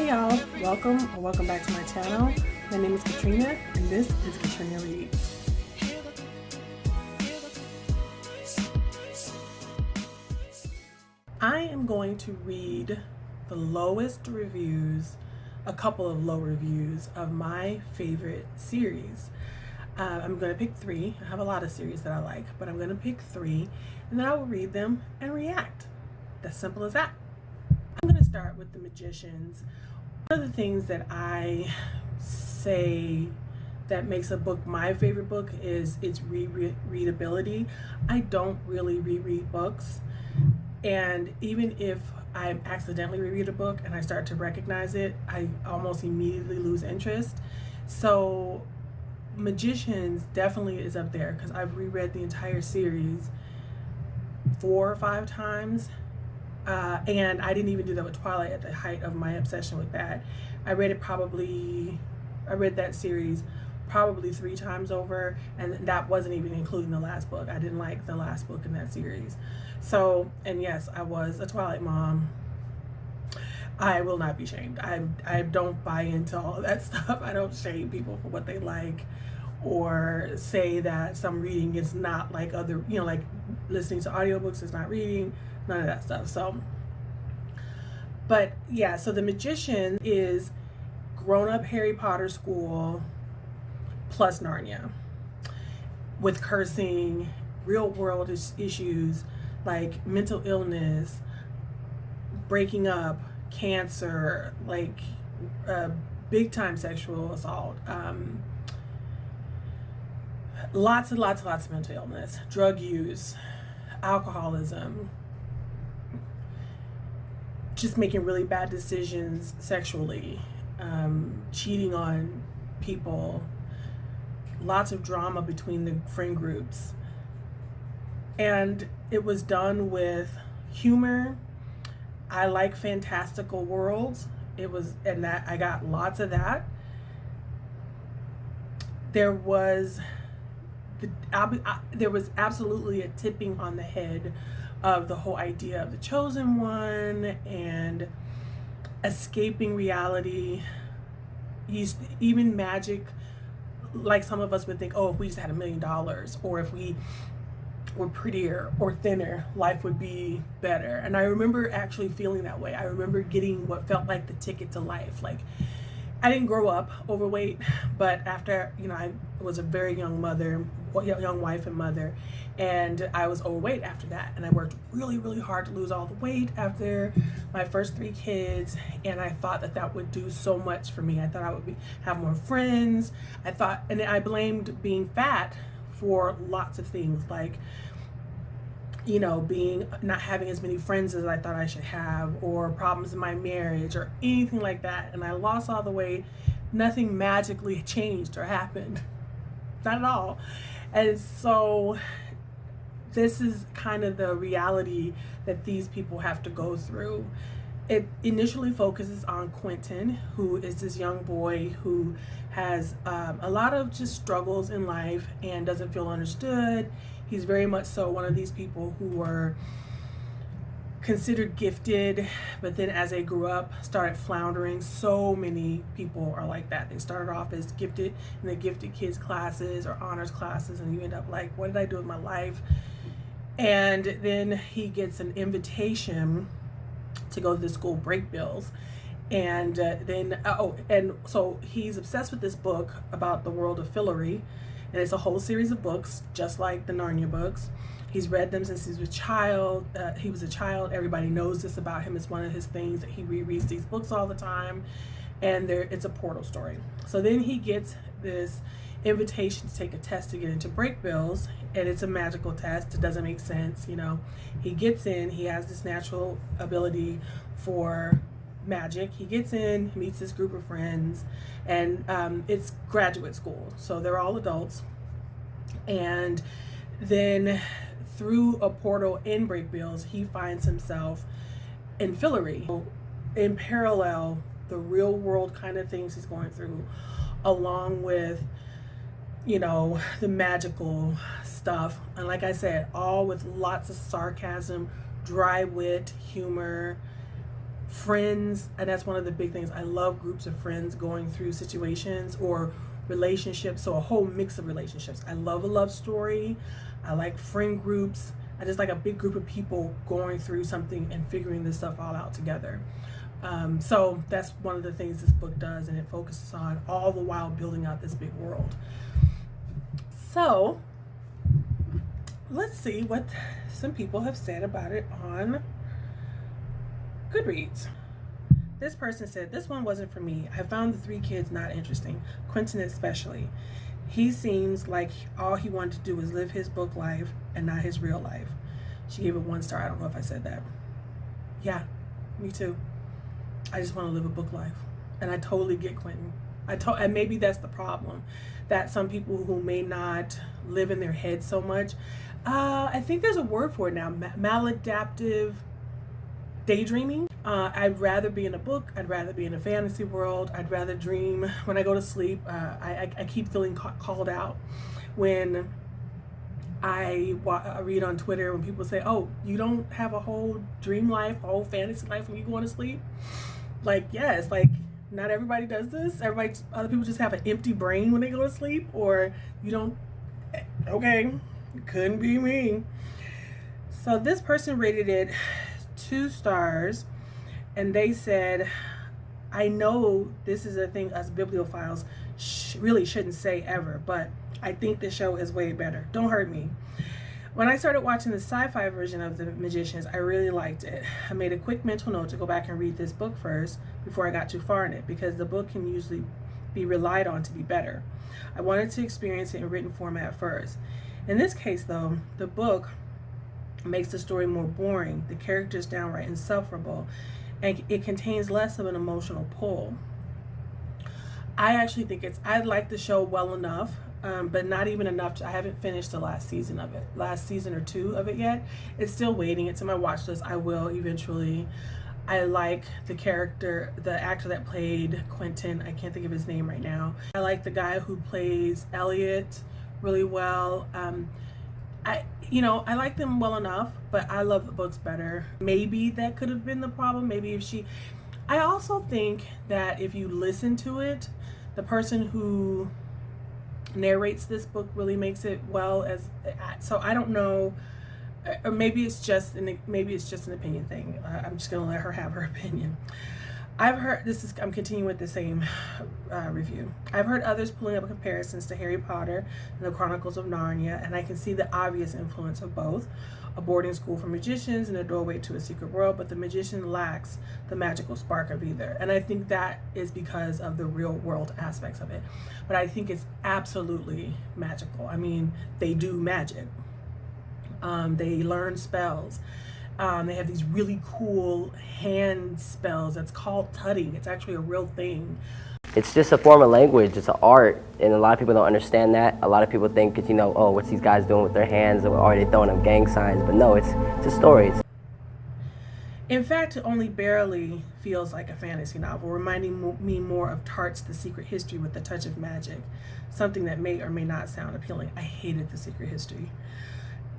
y'all, welcome back to my channel. My name is Katrina and this is Katrina Reads. I am going to read the lowest reviews, a couple of low reviews of my favorite series. I'm going to pick three. I have a lot of series that I like, but I'm going to pick three and then I will read them and react. As simple as that. I'm going to start with The Magicians. One of the things that I say that makes a book my favorite book is its readability. I don't really reread books, and even if I accidentally reread a book and I start to recognize it, I almost immediately lose interest. So Magicians definitely is up there because I've reread the entire series 4 or 5 times. And I didn't even do that with Twilight at the height of my obsession with that. I read that series probably 3 times over, and that wasn't even including the last book. I didn't like the last book in that series. So, and yes, I was a Twilight mom. I will not be shamed. I don't buy into all of that stuff. I don't shame people for what they like or say that some reading is not like other, like listening to audiobooks is not reading. None of that stuff. So, but yeah, so The Magician is grown-up Harry Potter school plus Narnia with cursing, real world issues like mental illness, breaking up, cancer, like big time sexual assault, lots of mental illness, drug use, alcoholism, just making really bad decisions sexually, cheating on people, lots of drama between the friend groups. And it was done with humor. I like fantastical worlds. And that I got lots of that. There was absolutely a tipping on the head of the whole idea of the chosen one and escaping reality. Even magic, like some of us would think, oh, if we just had $1 million, or if we were prettier or thinner, life would be better. And I remember actually feeling that way. I remember getting what felt like the ticket to life. Like, I didn't grow up overweight, but after, I was a very young mother, young wife and mother, and I was overweight after that. And I worked really hard to lose all the weight after my first 3 kids. And I thought that would do so much for me. I thought I would have more friends. And I blamed being fat for lots of things, like, not having as many friends as I thought I should have, or problems in my marriage, or anything like that. And I lost all the weight. Nothing magically changed or happened. Not at all. And so this is kind of the reality that these people have to go through. It initially focuses on Quentin, who is this young boy who has a lot of just struggles in life and doesn't feel understood. He's very much so one of these people who were considered gifted, but then as they grew up, started floundering. So many people are like that. They started off as gifted in the gifted kids classes or honors classes, and you end up like, what did I do with my life? And then he gets an invitation to go to the school break bills. And so he's obsessed with this book about the world of Fillory. And it's a whole series of books, just like the Narnia books. He's read them since he was a child. Everybody knows this about him. It's one of his things that he rereads these books all the time. And it's a portal story. So then he gets this invitation to take a test to get into break bills. And it's a magical test. It doesn't make sense. He gets in. He has this natural ability for magic. He gets in, meets this group of friends, and it's graduate school, so they're all adults. And then through a portal in break bills, he finds himself in Fillory. In parallel, the real world kind of things he's going through, along with the magical stuff, and like I said, all with lots of sarcasm, dry wit, humor. friends, and that's one of the big things. I love groups of friends going through situations or relationships, so a whole mix of relationships. I love a love story. I like friend groups. I just like a big group of people going through something and figuring this stuff all out together. So that's one of the things this book does, and it focuses on all the while building out this big world. So let's see what some people have said about it on Goodreads. This person said, "This one wasn't for me. I found the 3 kids not interesting, Quentin especially. He seems like all he wanted to do was live his book life and not his real life." She gave it 1 star. I don't know if I said that. Yeah, me too. I just want to live a book life. And I totally get Quentin. And maybe that's the problem, that some people who may not live in their head so much, I think there's a word for it now, maladaptive daydreaming. I'd rather be in a book. I'd rather be in a fantasy world. I'd rather dream when I go to sleep. I keep feeling called out when I read on Twitter when people say, "Oh, you don't have a whole dream life, a whole fantasy life when you go to sleep?" Like, yes, like not everybody does this. Other people just have an empty brain when they go to sleep, or you don't. Okay, couldn't be me. So this person rated it 2 stars, and they said, "I know this is a thing us bibliophiles really shouldn't say ever, but I think the show is way better. Don't hurt me. When I started watching the sci-fi version of The Magicians, I really liked it. I made a quick mental note to go back and read this book first before I got too far in it, because the book can usually be relied on to be better. I wanted to experience it in written format first. In this case, though, the book makes the story more boring, the characters downright insufferable, and it contains less of an emotional pull. I actually think I like the show well enough, but not even enough. I haven't finished the last season or 2 of it yet. It's still waiting. It's in my watch list. I will eventually. I like the actor that played Quentin. I can't think of his name right now. I like the guy who plays Elliot really well. I like them well enough, but I love the books better. Maybe that could have been the problem. I also think that if you listen to it, the person who narrates this book really makes it well. So I don't know, or maybe it's just an opinion thing. I'm just gonna let her have her opinion. I'm continuing with the same review. I've heard others pulling up comparisons to Harry Potter and the Chronicles of Narnia, and I can see the obvious influence of both. A boarding school for magicians and a doorway to a secret world, but The Magician lacks the magical spark of either. And I think that is because of the real world aspects of it. But I think it's absolutely magical. I mean, they do magic. They learn spells. They have these really cool hand spells. That's called tutting. It's actually a real thing. It's just a form of language. It's an art, and a lot of people don't understand that. A lot of people think it's, oh, what's these guys doing with their hands? Or are they throwing up gang signs? But no, it's a story. In fact, it only barely feels like a fantasy novel, reminding me more of Tart's The Secret History with a touch of magic, something that may or may not sound appealing. I hated The Secret History.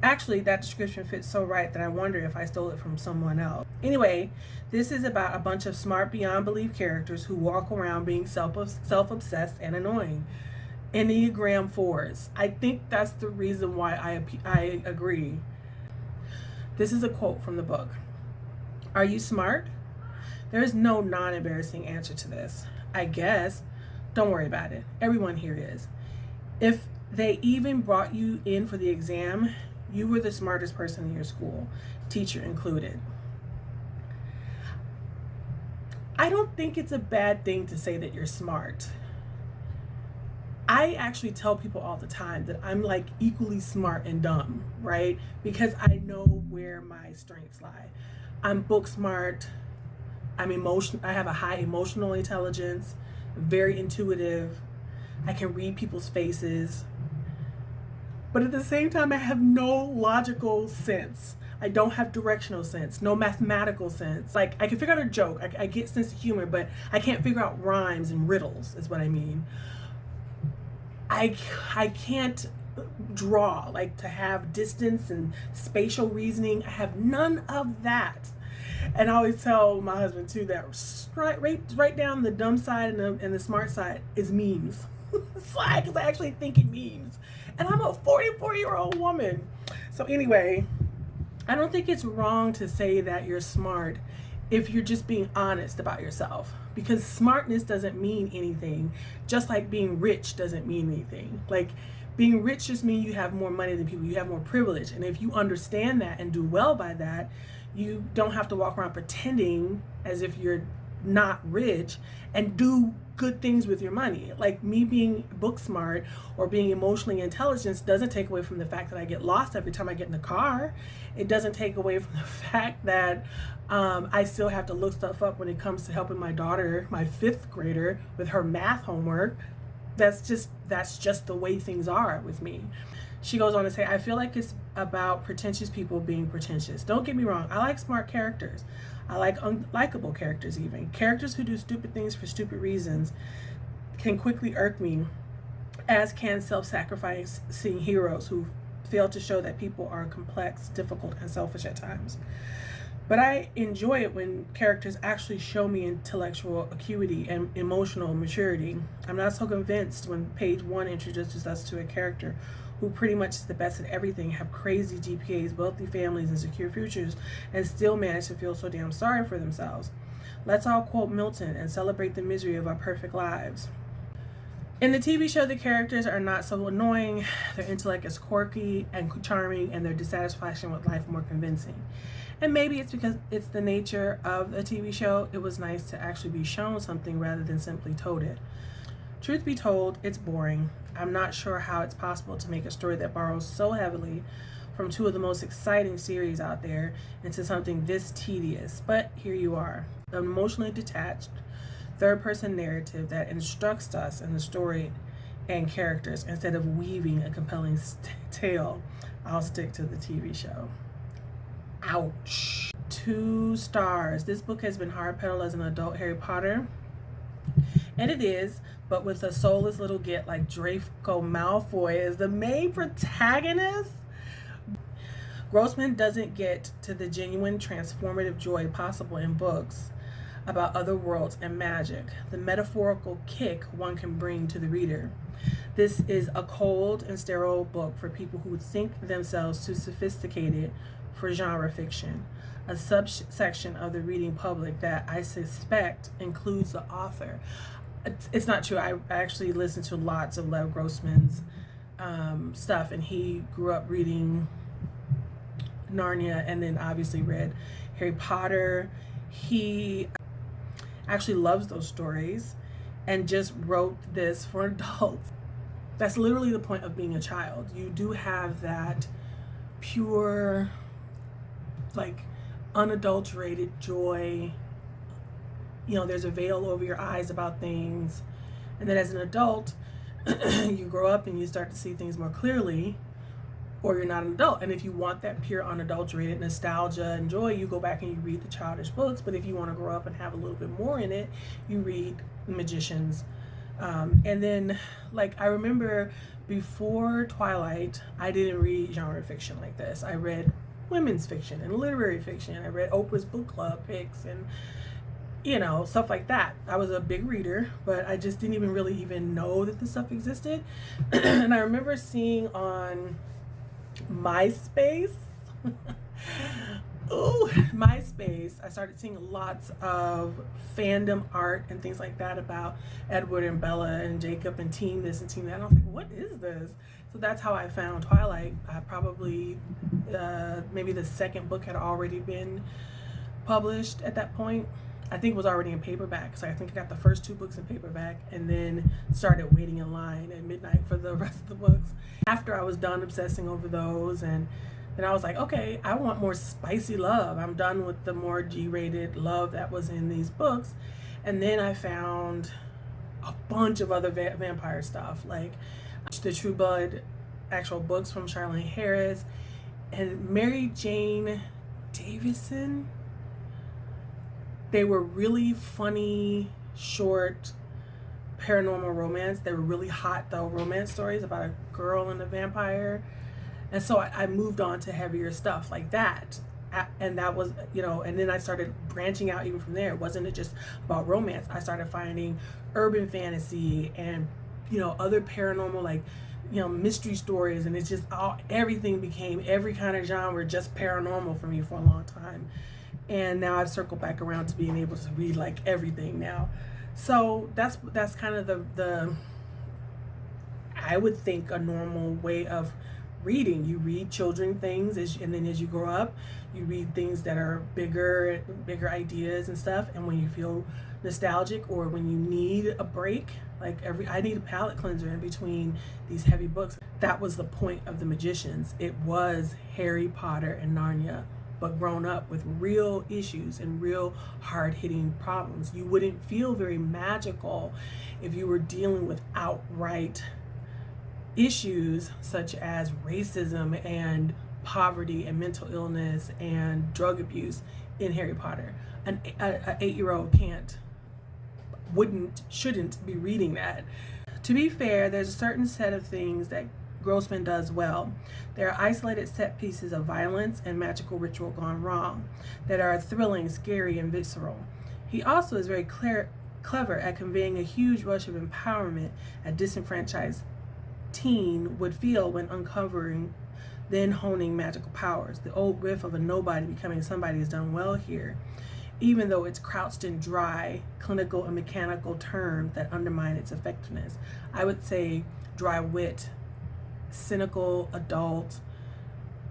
Actually, that description fits so right that I wonder if I stole it from someone else. Anyway, this is about a bunch of smart beyond belief characters who walk around being self-obsessed and annoying. Enneagram 4s. I think that's the reason why I agree. This is a quote from the book. "Are you smart? There is no non-embarrassing answer to this. I guess. Don't worry about it. Everyone here is. If they even brought you in for the exam, you were the smartest person in your school, teacher included." I don't think it's a bad thing to say that you're smart. I actually tell people all the time that I'm like equally smart and dumb, right? Because I know where my strengths lie. I'm book smart. I have a high emotional intelligence, very intuitive. I can read people's faces. But at the same time, I have no logical sense. I don't have directional sense, no mathematical sense. Like, I can figure out a joke, I get sense of humor, but I can't figure out rhymes and riddles, is what I mean. I can't draw, like to have distance and spatial reasoning. I have none of that. And I always tell my husband too that right down the dumb side and the smart side is memes. It's like, because I actually think in memes. And I'm a 44-year-old woman. So anyway, I don't think it's wrong to say that you're smart if you're just being honest about yourself, because smartness doesn't mean anything, just like being rich doesn't mean anything. Like, being rich just means you have more money than people, you have more privilege, and if you understand that and do well by that, you don't have to walk around pretending as if you're not rich and do good things with your money. Like, me being book smart or being emotionally intelligent doesn't take away from the fact that I get lost every time I get in the car. It doesn't take away from the fact that I still have to look stuff up when it comes to helping my daughter, my 5th grader, with her math homework. That's just the way things are with me. She goes on to say, I feel like it's about pretentious people being pretentious. Don't get me wrong, I like smart characters. I like unlikable characters even. Characters who do stupid things for stupid reasons can quickly irk me, as can self-sacrificing heroes who fail to show that people are complex, difficult, and selfish at times. But I enjoy it when characters actually show me intellectual acuity and emotional maturity. I'm not so convinced when page 1 introduces us to a character who pretty much is the best at everything, have crazy GPAs, wealthy families, and secure futures, and still manage to feel so damn sorry for themselves. Let's all quote Milton and celebrate the misery of our perfect lives. In the TV show, the characters are not so annoying, their intellect is quirky and charming, and their dissatisfaction with life more convincing. And maybe it's because it's the nature of a TV show. It was nice to actually be shown something rather than simply told it. Truth be told, it's boring. I'm not sure how it's possible to make a story that borrows so heavily from 2 of the most exciting series out there into something this tedious. But here you are, an emotionally detached, third-person narrative that instructs us in the story and characters instead of weaving a compelling tale. I'll stick to the TV show. Ouch. 2 stars. This book has been hard pedaled as an adult Harry Potter. And it is, but with a soulless little git like Draco Malfoy as the main protagonist. Grossman doesn't get to the genuine transformative joy possible in books about other worlds and magic, the metaphorical kick one can bring to the reader. This is a cold and sterile book for people who think themselves too sophisticated for genre fiction, a subsection of the reading public that I suspect includes the author. It's not true. I actually listened to lots of Lev Grossman's stuff, and he grew up reading Narnia and then obviously read Harry Potter. He actually loves those stories and just wrote this for adults. That's literally the point of being a child. You do have that pure, like, unadulterated joy. You know, there's a veil over your eyes about things. And then as an adult, you grow up and you start to see things more clearly, or you're not an adult. And if you want that pure, unadulterated nostalgia and joy, you go back and you read the childish books. But if you want to grow up and have a little bit more in it, you read The Magicians. And then, like, I remember before Twilight, I didn't read genre fiction like this. I read women's fiction and literary fiction. I read Oprah's book club picks and, you know, stuff like that. I was a big reader, but I just didn't really even know that this stuff existed. And I remember seeing on MySpace, MySpace, I started seeing lots of fandom art and things like that about Edward and Bella and Jacob and Team this and Team that. And I was like, what is this? So that's how I found Twilight. I probably, maybe the 2nd book had already been published at that point. I think it was already in paperback. So I think I got the first 2 books in paperback and then started waiting in line at midnight for the rest of the books. After I was done obsessing over those, and then I was like, okay, I want more spicy love. I'm done with the more G-rated love that was in these books. And then I found a bunch of other vampire stuff, like the True Blood actual books from Charlene Harris and Mary Jane Davison. They were really funny, short, paranormal romance. They were really hot, though, romance stories about a girl and a vampire. And so I moved on to heavier stuff like that. And that was, and then I started branching out even from there. It wasn't just about romance. I started finding urban fantasy and, other paranormal, like, mystery stories. And it's just everything became every kind of genre, just paranormal for me for a long time. And now I've circled back around to being able to read like everything now. So that's kind of the I would think a normal way of reading. You read children things, and then as you grow up, you read things that are bigger ideas and stuff. And when you feel nostalgic or when you need a break, like I need a palate cleanser in between these heavy books. That was the point of The Magicians. It was Harry Potter and Narnia, but grown up with real issues and real hard-hitting problems. You wouldn't feel very magical if you were dealing with outright issues such as racism and poverty and mental illness and drug abuse in Harry Potter. An 8-year-old shouldn't be reading that. To be fair, there's a certain set of things that Grossman does well. There are isolated set pieces of violence and magical ritual gone wrong that are thrilling, scary, and visceral. He also is very clever at conveying a huge rush of empowerment a disenfranchised teen would feel when uncovering, then honing magical powers. The old riff of a nobody becoming somebody is done well here, even though it's crouched in dry, clinical, and mechanical terms that undermine its effectiveness. I would say dry wit, cynical adult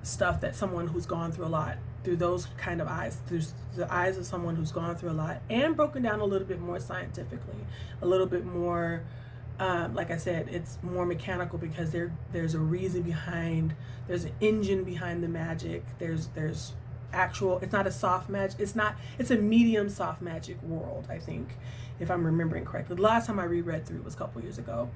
stuff that someone who's gone through a lot, through those kind of eyes, through the eyes of someone who's gone through a lot, and broken down a little bit more scientifically, a little bit more, like I said, it's more mechanical because there's a reason behind, there's an engine behind the magic, there's actual, it's not a soft magic, it's a medium soft magic world, I think, if I'm remembering correctly. The last time I reread through was a couple years ago.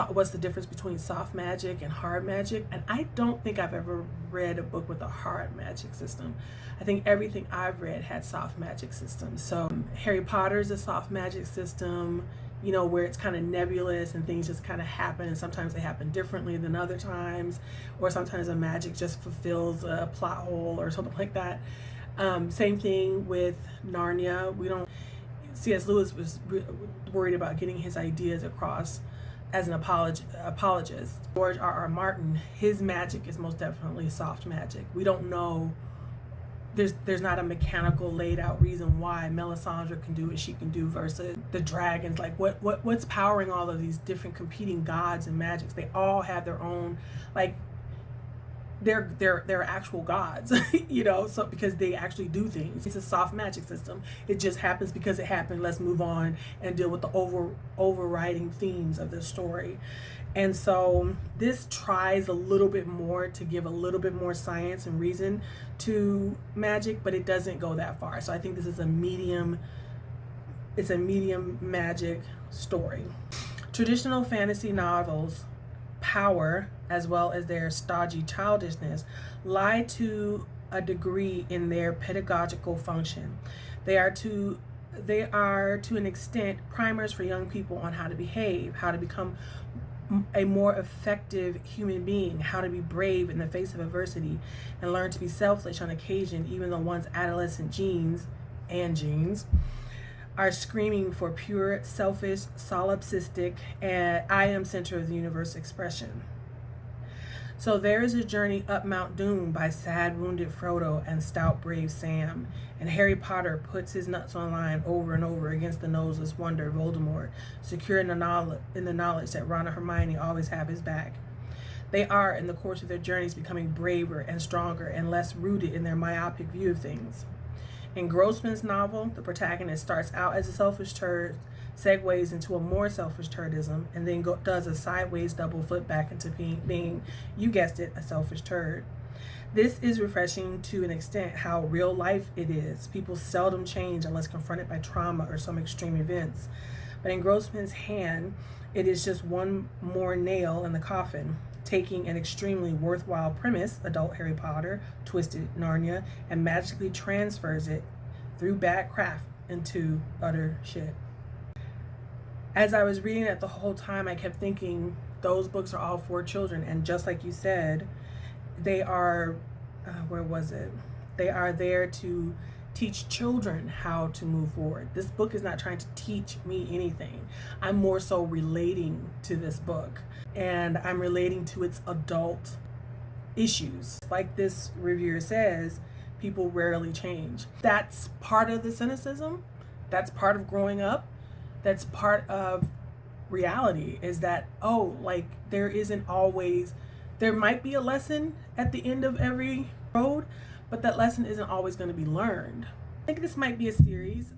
What's the difference between soft magic and hard magic? And I don't think I've ever read a book with a hard magic system. I think everything I've read had soft magic systems. So Harry Potter is a soft magic system, where it's kind of nebulous and things just kind of happen, and sometimes they happen differently than other times, or sometimes a magic just fulfills a plot hole or something like that. Same thing with Narnia. C.S. Lewis was worried about getting his ideas across as an apologist. George R.R. Martin, his magic is most definitely soft magic. We don't know, there's not a mechanical laid out reason why Melisandre can do what she can do versus the dragons. Like what's powering all of these different competing gods and magics? They all have their own, like, they're actual gods, so because they actually do things. It's a soft magic system. It just happens because it happened. Let's move on and deal with the overriding themes of the story. And so this tries a little bit more to give a little bit more science and reason to magic, but it doesn't go that far. So I think this is a medium magic story. Traditional fantasy novels' power, as well as their stodgy childishness, lie to a degree in their pedagogical function. They are to an extent primers for young people on how to behave, how to become a more effective human being, how to be brave in the face of adversity, and learn to be selfish on occasion, even though one's adolescent genes are screaming for pure, selfish, solipsistic, and I am center of the universe expression. So there is a journey up Mount Doom by sad, wounded Frodo and stout, brave Sam, and Harry Potter puts his nuts on line over and over against the noseless wonder Voldemort, secure in the knowledge that Ron and Hermione always have his back. They are, in the course of their journeys, becoming braver and stronger and less rooted in their myopic view of things. In Grossman's novel, the protagonist starts out as a selfish turd, segues into a more selfish turdism, and then does a sideways double flip back into being, you guessed it, a selfish turd. This is refreshing to an extent how real life it is. People seldom change unless confronted by trauma or some extreme events. But in Grossman's hand, it is just one more nail in the coffin, taking an extremely worthwhile premise, adult Harry Potter, twisted Narnia, and magically transfers it through bad craft into utter shit. As I was reading it the whole time, I kept thinking those books are all for children, and just like you said, they are, where was it? They are there to teach children how to move forward. This book is not trying to teach me anything. I'm more so relating to this book, and I'm relating to its adult issues. Like this reviewer says, people rarely change. That's part of the cynicism. That's part of growing up. That's part of reality, is that, oh, like there isn't always, there might be a lesson at the end of every road, but that lesson isn't always going to be learned. I think this might be a series.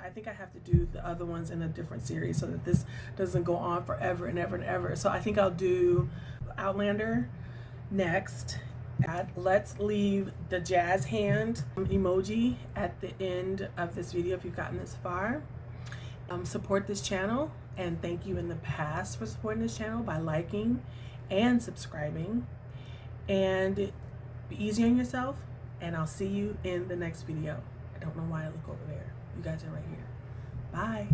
I think I have to do the other ones in a different series so that this doesn't go on forever and ever and ever. So I think I'll do Outlander next. Let's leave the jazz hand emoji at the end of this video if you've gotten this far. Support this channel, and thank you in the past for supporting this channel by liking and subscribing. And be easy on yourself, and I'll see you in the next video. I don't know why I look over there. You guys are right here. Bye.